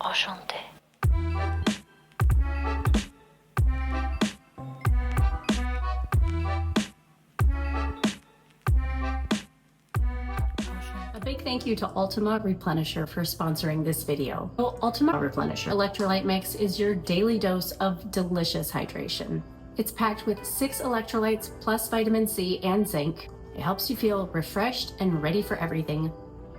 Enchantée. A big thank you to Ultima Replenisher for sponsoring this video. Ultima Replenisher Electrolyte Mix is your daily dose of delicious hydration. It's packed with 6 electrolytes plus vitamin C and zinc. It helps you feel refreshed and ready for everything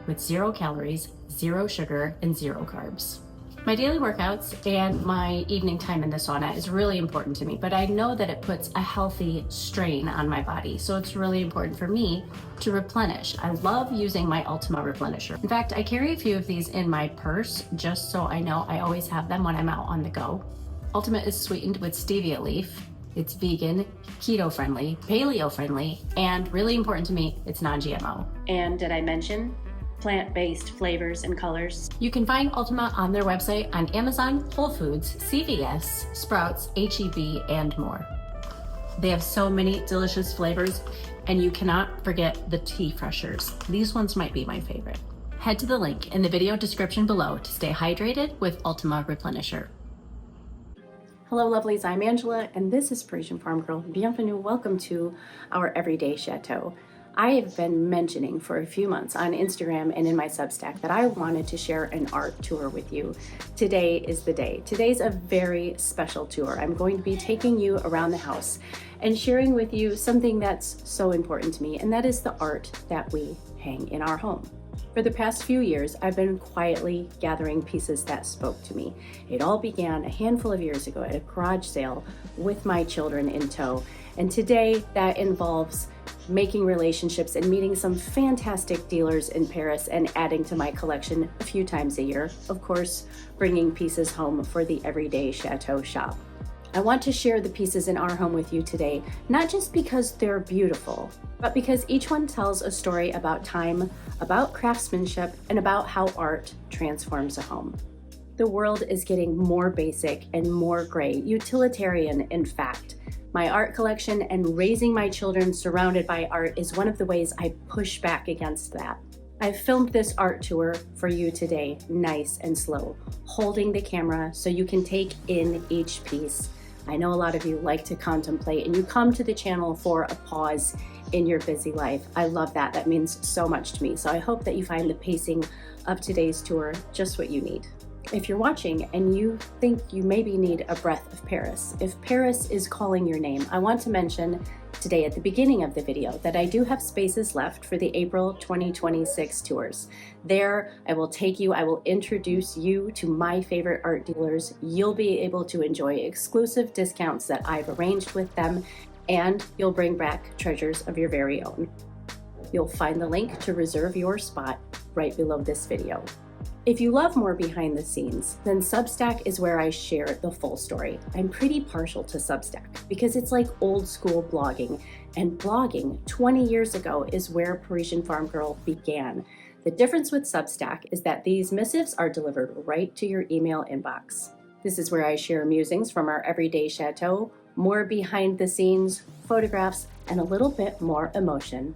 with 0 calories, 0 sugar, and 0 carbs. My daily workouts and my evening time in the sauna is really important to me, but I know that it puts a healthy strain on my body, so it's really important for me to replenish. I love using my Ultima Replenisher. In fact, I carry a few of these in my purse just so I know I always have them when I'm out on the go. Ultima is sweetened with stevia leaf. It's vegan, keto-friendly, paleo-friendly, and really important to me, it's non-GMO. And did I mention plant-based flavors and colors? You can find Ultima on their website on Amazon, Whole Foods, CVS, Sprouts, HEB, and more. They have so many delicious flavors, and you cannot forget the tea freshers. These ones might be my favorite. Head to the link in the video description below to stay hydrated with Ultima Replenisher. Hello lovelies, I'm Angela, and this is Parisienne Farmgirl. Bienvenue, welcome to our Everyday Chateau. I have been mentioning for a few months on Instagram and in my Substack that I wanted to share an art tour with you. Today is the day. Today's a very special tour. I'm going to be taking you around the house and sharing with you something that's so important to me, and that is the art that we hang in our home. For the past few years, I've been quietly gathering pieces that spoke to me. It all began a handful of years ago at a garage sale with my children in tow, and today that involves making relationships and meeting some fantastic dealers in Paris and adding to my collection a few times a year. Of course, bringing pieces home for the Everyday Chateau shop. I want to share the pieces in our home with you today, not just because they're beautiful, but because each one tells a story about time, about craftsmanship, and about how art transforms a home. The world is getting more basic and more gray, utilitarian in fact. My art collection and raising my children surrounded by art is one of the ways I push back against that. I've filmed this art tour for you today, nice and slow, holding the camera so you can take in each piece. I know a lot of you like to contemplate and you come to the channel for a pause in your busy life. I love that. That means so much to me. So I hope that you find the pacing of today's tour just what you need. If you're watching and you think you maybe need a breath of Paris, if Paris is calling your name, I want to mention today at the beginning of the video that I do have spaces left for the April 2026 tours. There, I will introduce you to my favorite art dealers. You'll be able to enjoy exclusive discounts that I've arranged with them, and you'll bring back treasures of your very own. You'll find the link to reserve your spot right below this video. If you love more behind the scenes, then Substack is where I share the full story. I'm pretty partial to Substack because it's like old school blogging, and blogging 20 years ago is where Parisienne Farmgirl began. The difference with Substack is that these missives are delivered right to your email inbox. This is where I share musings from our everyday chateau, more behind the scenes, photographs, and a little bit more emotion,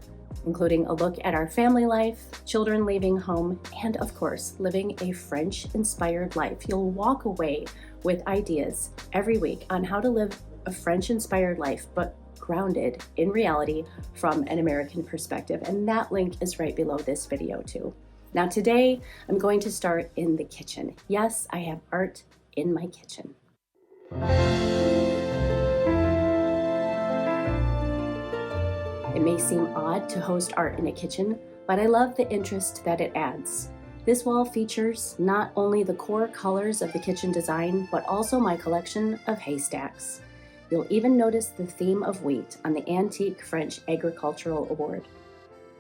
including a look at our family life, children leaving home, and of course, living a French-inspired life. You'll walk away with ideas every week on how to live a French-inspired life, but grounded in reality from an American perspective. And that link is right below this video too. Now today, I'm going to start in the kitchen. Yes, I have art in my kitchen. It may seem odd to host art in a kitchen, but I love the interest that it adds. This wall features not only the core colors of the kitchen design, but also my collection of haystacks. You'll even notice the theme of wheat on the Antique French Agricultural Award.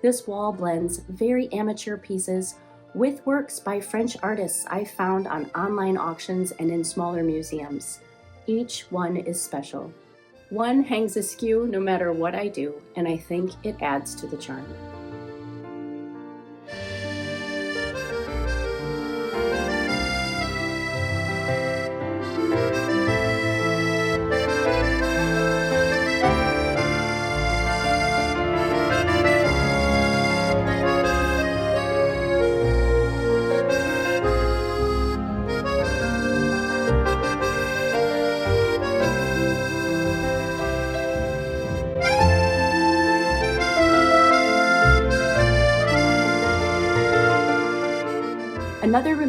This wall blends very amateur pieces with works by French artists I found on online auctions and in smaller museums. Each one is special. One hangs askew no matter what I do, and I think it adds to the charm.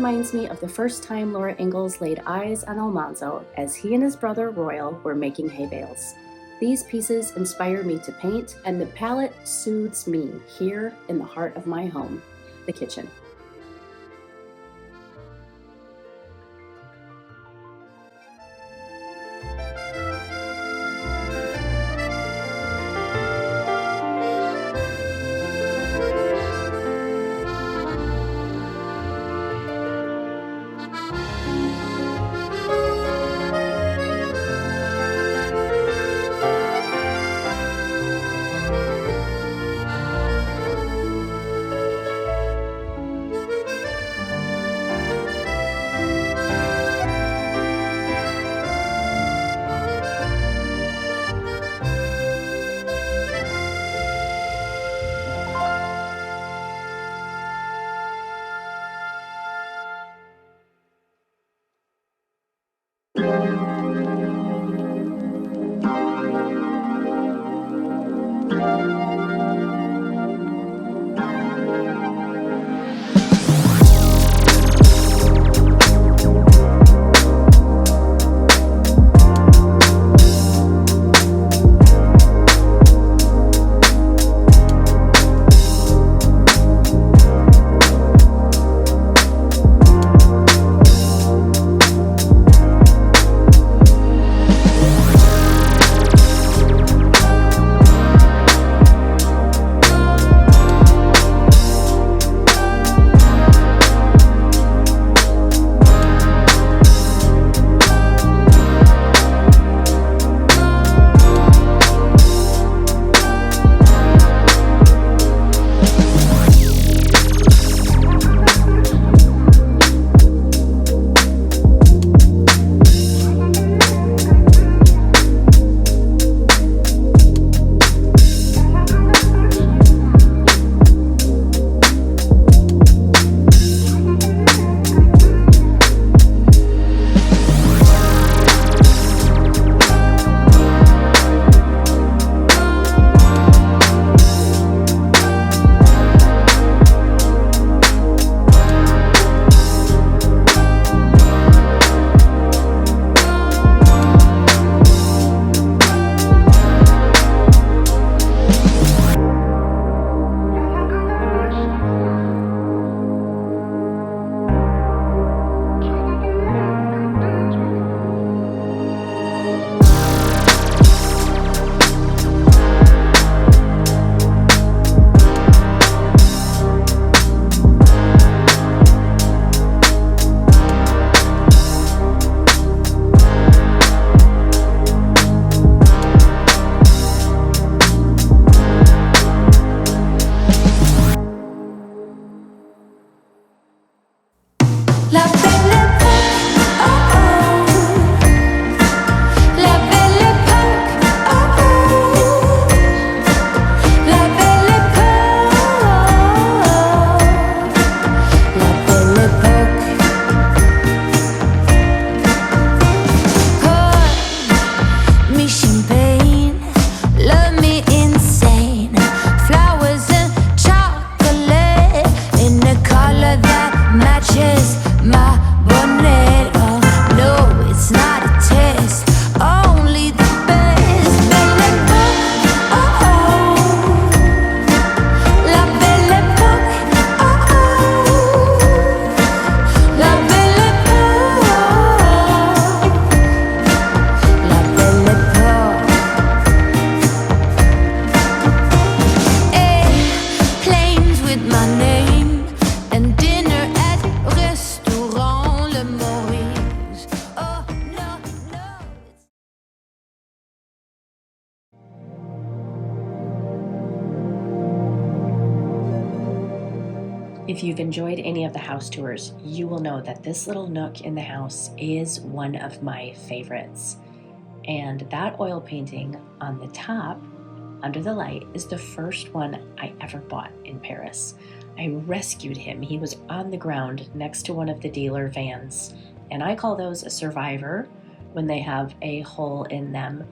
reminds me of the first time Laura Ingalls laid eyes on Almanzo as he and his brother Royal were making hay bales. These pieces inspire me to paint, and the palette soothes me here in the heart of my home, the kitchen. If you've enjoyed any of the house tours, you will know that this little nook in the house is one of my favorites. And that oil painting on the top, under the light, is the first one I ever bought in Paris. I rescued him. He was on the ground next to one of the dealer vans, and I call those a survivor when they have a hole in them.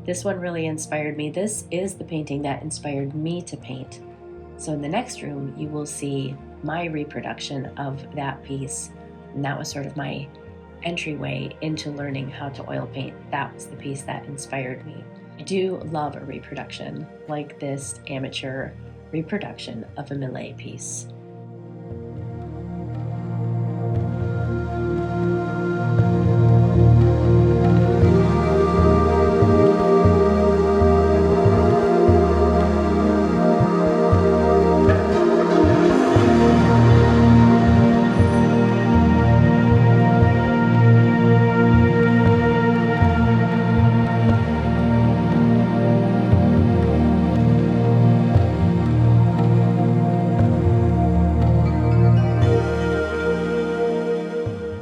This one really inspired me. This is the painting that inspired me to paint. So in the next room, you will see my reproduction of that piece And that was sort of my entryway into learning how to oil paint. That was the piece that inspired me. I do love a reproduction, like this amateur reproduction of a Millet piece.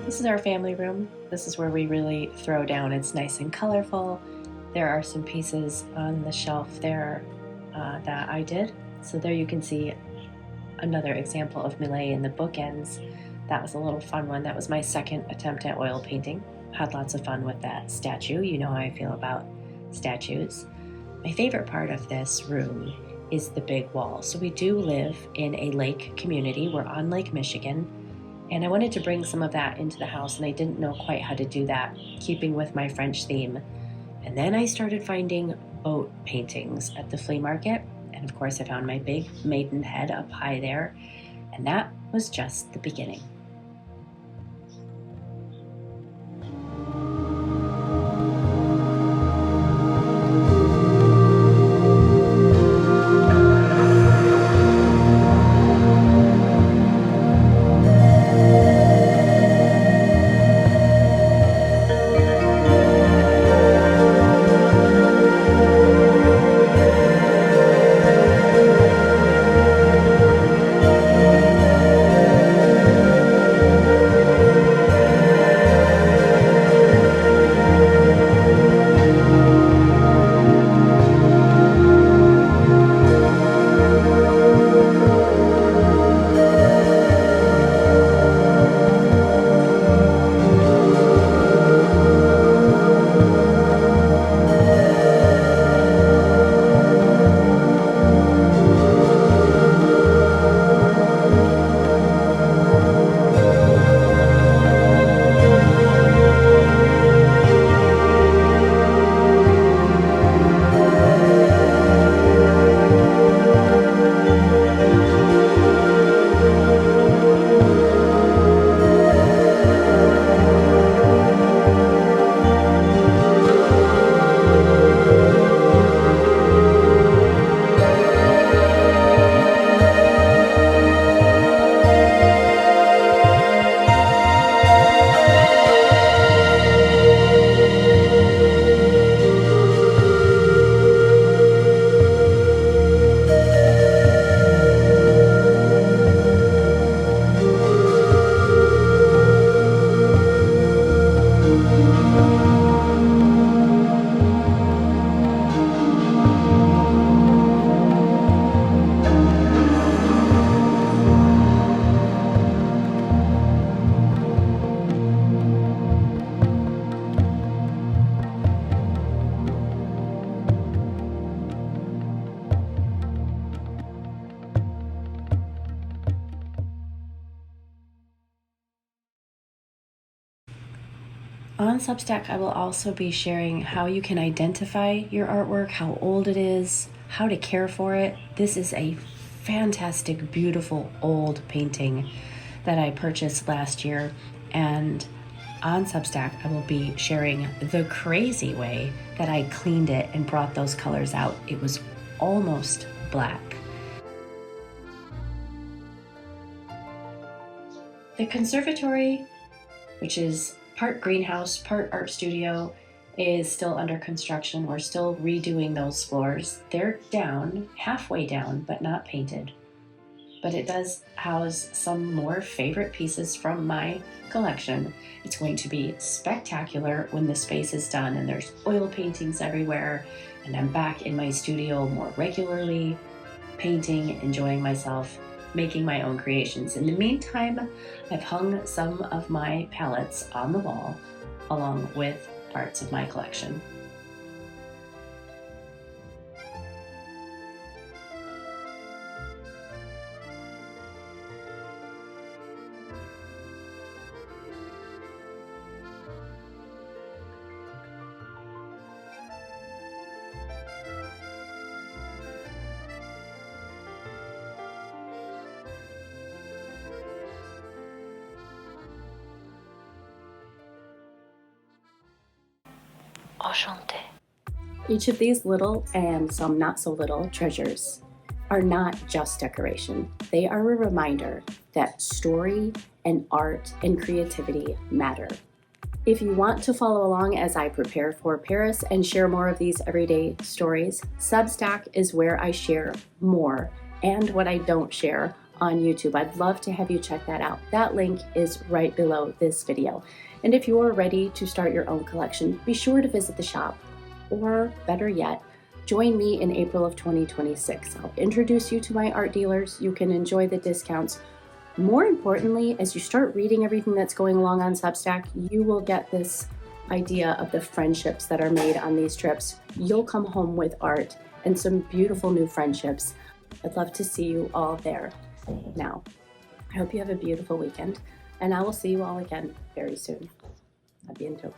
This is our family room. This is where we really throw down. It's nice and colorful. There are some pieces on the shelf there that I did. So there you can see another example of Millet in the bookends. That was a little fun one. That was my second attempt at oil painting. Had lots of fun with that statue. You know how I feel about statues. My favorite part of this room is the big wall. So we do live in a lake community. We're on Lake Michigan. And I wanted to bring some of that into the house, and I didn't know quite how to do that, keeping with my French theme. And then I started finding boat paintings at the flea market. And of course, I found my big maidenhead up high there. And that was just the beginning. On Substack, I will also be sharing how you can identify your artwork, how old it is, how to care for it. This is a fantastic, beautiful old painting that I purchased last year, and on Substack, I will be sharing the crazy way that I cleaned it and brought those colors out. It was almost black. The conservatory, which is part greenhouse, part art studio, is still under construction. We're still redoing those floors. They're down, halfway down, but not painted. But it does house some more favorite pieces from my collection. It's going to be spectacular when the space is done and there's oil paintings everywhere, and I'm back in my studio more regularly, painting, enjoying myself, making my own creations. In the meantime, I've hung some of my palettes on the wall along with parts of my collection. Enchanté. Each of these little and some not so little treasures are not just decoration. They are a reminder that story and art and creativity matter. If you want to follow along as I prepare for Paris and share more of these everyday stories, Substack is where I share more and what I don't share on YouTube. I'd love to have you check that out. That link is right below this video. And if you're ready to start your own collection, be sure to visit the shop, or better yet, join me in April of 2026. I'll introduce you to my art dealers. You can enjoy the discounts. More importantly, as you start reading everything that's going along on Substack, you will get this idea of the friendships that are made on these trips. You'll come home with art and some beautiful new friendships. I'd love to see you all there. Now, I hope you have a beautiful weekend, and I will see you all again very soon. A bientôt.